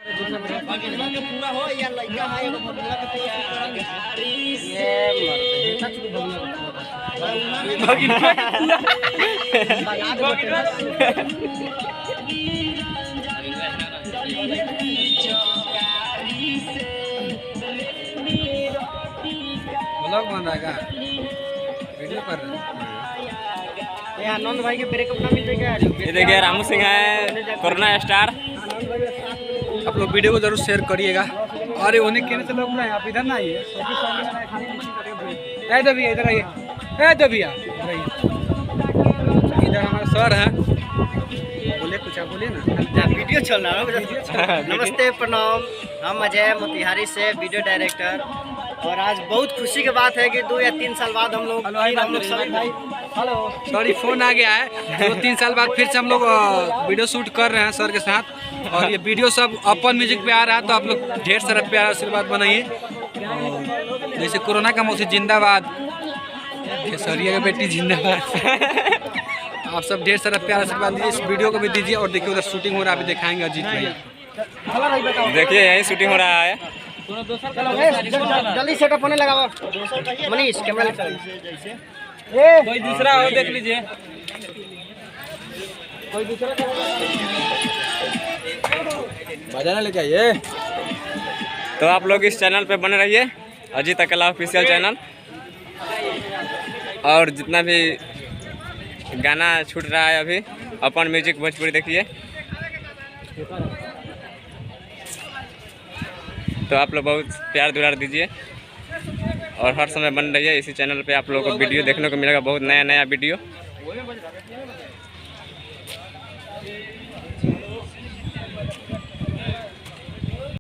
पूरा हो या लइका है एगो भगवा के पूरा करेंगे ये मर भगिनवा ब्लॉग बन रहा है क्या? वीडियो कर रहे हैं। ये आनंद भाई के ब्रेकअप ना मिलते क्या? ये देखिए रामू सिंह है कोरोना स्टार। आप लोग वीडियो को जरूर शेयर करिएगा। अरे उन्हें कहने से लोग नहीं, आप इधर ना आइए। इधर भैया, इधर आइए। इधर भैया, इधर हमारे सर हैं। बोले कुछ, आप बोलिए ना। वीडियो चल रहा है। नमस्ते, प्रणाम। हम अजय मोतिहारी से वीडियो डायरेक्टर। और आज बहुत खुशी की बात है कि 2 या 3 साल बाद हम लोग सभी भाई हेलो सॉरी फोन आ गया है। 2-3 साल बाद फिर से हम लोग वीडियो शूट कर रहे हैं सर के साथ। और ये वीडियो सब अपन म्यूजिक पे आ रहा है, तो आप लोग ढेर सारा प्यार आशीर्वाद बनाइए। जैसे कोरोना का मौसी जिंदाबाद, केसरिया की बेटी जिंदाबाद। आप सब ढेर सारा प्यार आशीर्वाद दीजिए, इस वीडियो को भी दीजिए। और देखिए उधर शूटिंग हो रहा है, अभी दिखाएंगे अजीत भैया। देखिए यही शूटिंग हो रहा है। जल्दी सेटअप होने लगा मनीष कैमरा कोई दूसरा हो देख लीजिए। कोई दूसरा बजाना लेके आइए। तो आप लोग इस चैनल पे बने रहिए, अजीत अकेला ऑफिशियल चैनल। और जितना भी गाना छूट रहा है अभी अपन म्यूजिक भोजपुरी देखिए। तो आप लोग बहुत प्यार दुलार दीजिए और हर समय बन रहिए इसी चैनल पे। आप लोगों को वीडियो देखने को मिलेगा, बहुत नया नया वीडियो।